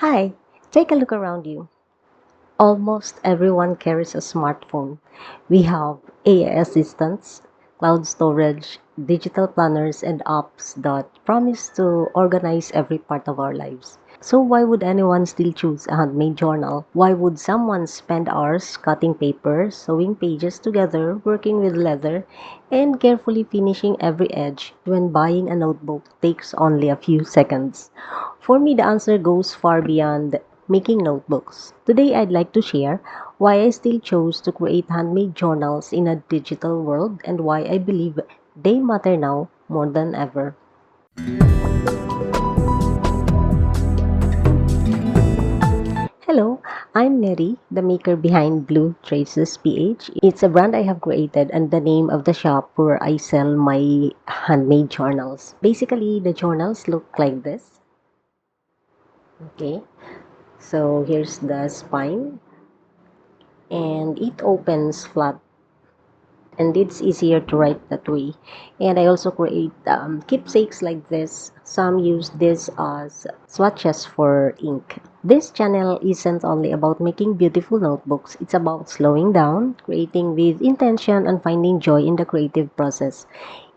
Hi, take a look around you. Almost everyone carries a smartphone. We have AI assistants, cloud storage, digital planners, and apps that promise to organize every part of our lives. So, why would anyone still choose a handmade journal? Why would someone spend hours cutting paper, sewing pages together, working with leather, and carefully finishing every edge when buying a notebook takes only a few seconds? For me, the answer goes far beyond making notebooks. Today, I'd like to share why I still chose to create handmade journals in a digital world and why I believe they matter now more than ever. Hello, I'm Neri, the maker behind Blue Traces PH. It's a brand I have created and the name of the shop where I sell my handmade journals. Basically, the journals look like this. Okay, so here's the spine and it opens flat and it's easier to write that way. And I also create keepsakes like this. Some use this as swatches for ink. This channel isn't only about making beautiful notebooks, it's about slowing down, creating with intention, and finding joy in the creative process.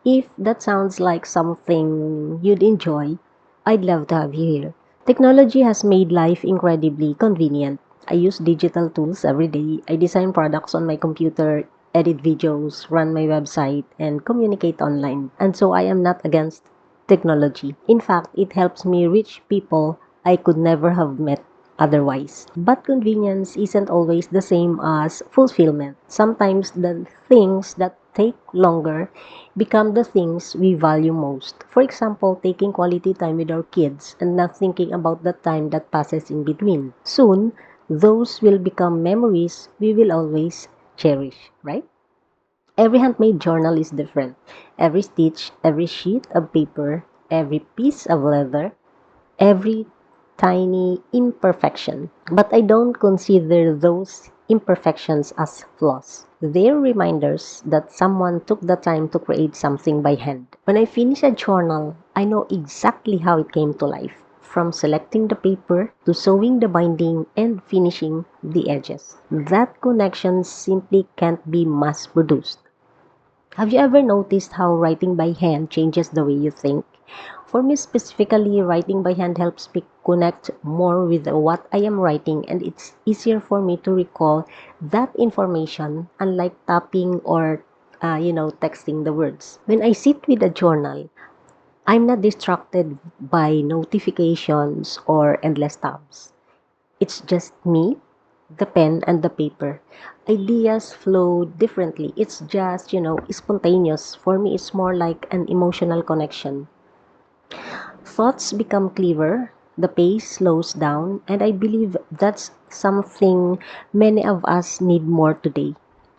If that sounds like something you'd enjoy, I'd love to have you here. Technology has made life incredibly convenient. I use digital tools every day. I design products on my computer, edit videos, run my website, and communicate online. And so I am not against technology. In fact, it helps me reach people I could never have met otherwise. But convenience isn't always the same as fulfillment. Sometimes the things that take longer become the things we value most. For example, taking quality time with our kids and not thinking about the time that passes in between. Soon, those will become memories we will always cherish, right? Every handmade journal is different. Every stitch, every sheet of paper, every piece of leather, every tiny imperfection. But I don't consider those imperfections as flaws. They're reminders that someone took the time to create something by hand. When I finish a journal, I know exactly how it came to life. From selecting the paper to sewing the binding and finishing the edges. That connection simply can't be mass produced. Have you ever noticed how writing by hand changes the way you think? For me specifically, writing by hand helps me connect more with what I am writing and it's easier for me to recall that information unlike tapping or texting the words. When I sit with a journal, I'm not distracted by notifications or endless tabs. It's just me, the pen, and the paper. Ideas flow differently. It's just, spontaneous. For me, it's more like an emotional connection. Thoughts become clearer, the pace slows down, and I believe that's something many of us need more today.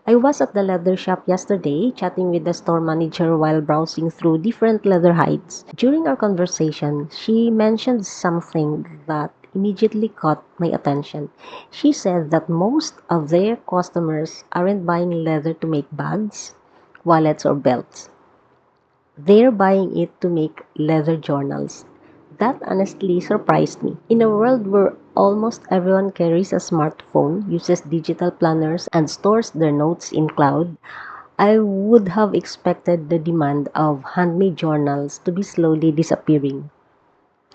I was at the leather shop yesterday, chatting with the store manager while browsing through different leather hides. During our conversation, she mentioned something that immediately caught my attention. She said that most of their customers aren't buying leather to make bags, wallets, or belts. They're buying it to make leather journals. That honestly surprised me. In a world where almost everyone carries a smartphone, uses digital planners, and stores their notes in cloud, I would have expected the demand of handmade journals to be slowly disappearing.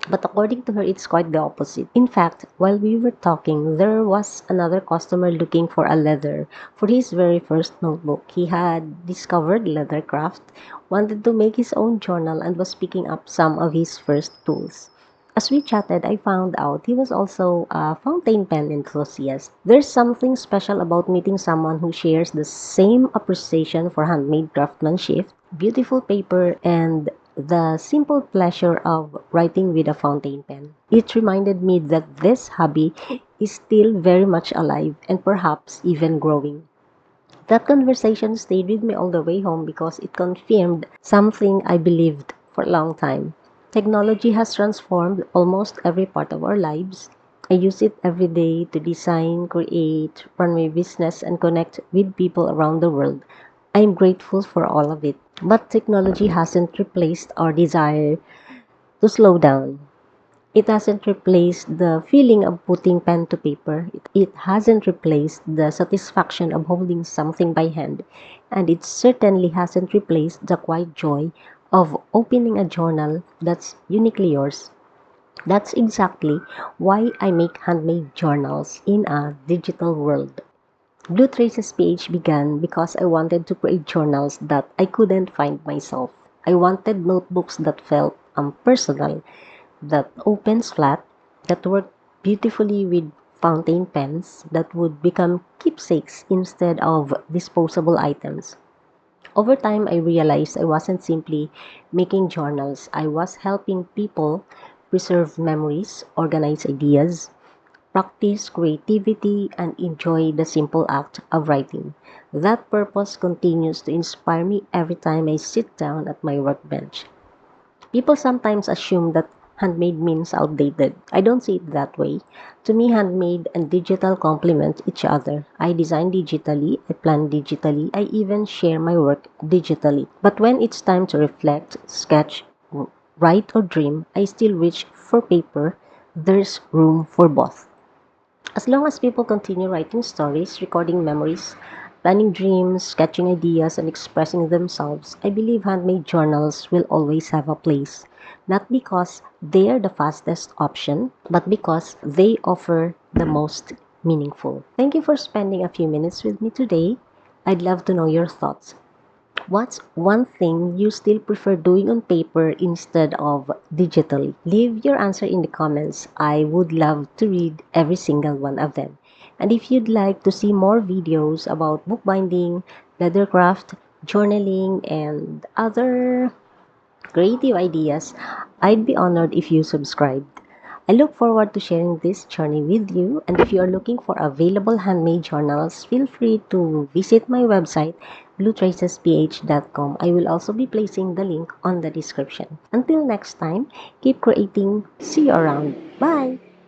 But according to her, it's quite the opposite. In fact, while we were talking, there was another customer looking for a leather for his very first notebook. He had discovered Leathercraft, wanted to make his own journal, and was picking up some of his first tools. As we chatted, I found out he was also a fountain pen enthusiast. There's something special about meeting someone who shares the same appreciation for handmade craftsmanship, beautiful paper, and the simple pleasure of writing with a fountain pen. It reminded me that this hobby is still very much alive and perhaps even growing. That conversation stayed with me all the way home because it confirmed something I believed for a long time. Technology has transformed almost every part of our lives. I use it every day to design, create, run my business, and connect with people around the world. I'm grateful for all of it. But technology hasn't replaced our desire to slow down. It hasn't replaced the feeling of putting pen to paper. It hasn't replaced the satisfaction of holding something by hand. And it certainly hasn't replaced the quiet joy of opening a journal that's uniquely yours. That's exactly why I make handmade journals in a digital world. Blue Traces PH began because I wanted to create journals that I couldn't find myself. I wanted notebooks that felt personal, that opens flat, that worked beautifully with fountain pens, that would become keepsakes instead of disposable items. Over time, I realized I wasn't simply making journals, I was helping people preserve memories, organize ideas, practice creativity, and enjoy the simple act of writing. That purpose continues to inspire me every time I sit down at my workbench. People sometimes assume that handmade means outdated. I don't see it that way. To me, handmade and digital complement each other. I design digitally, I plan digitally, I even share my work digitally. But when it's time to reflect, sketch, write, or dream, I still reach for paper. There's room for both. As long as people continue writing stories, recording memories, planning dreams, sketching ideas, and expressing themselves, I believe handmade journals will always have a place. Not because they are the fastest option, but because they offer the most meaningful. Thank you for spending a few minutes with me today. I'd love to know your thoughts. What's one thing you still prefer doing on paper instead of digitally? Leave your answer in the comments. I would love to read every single one of them. And if you'd like to see more videos about bookbinding, leathercraft, journaling, and other creative ideas, I'd be honored if you subscribed. I look forward to sharing this journey with you, and if you are looking for available handmade journals, feel free to visit my website bluetracesph.com. I will also be placing the link on the description. Until next time, keep creating. See you around. Bye!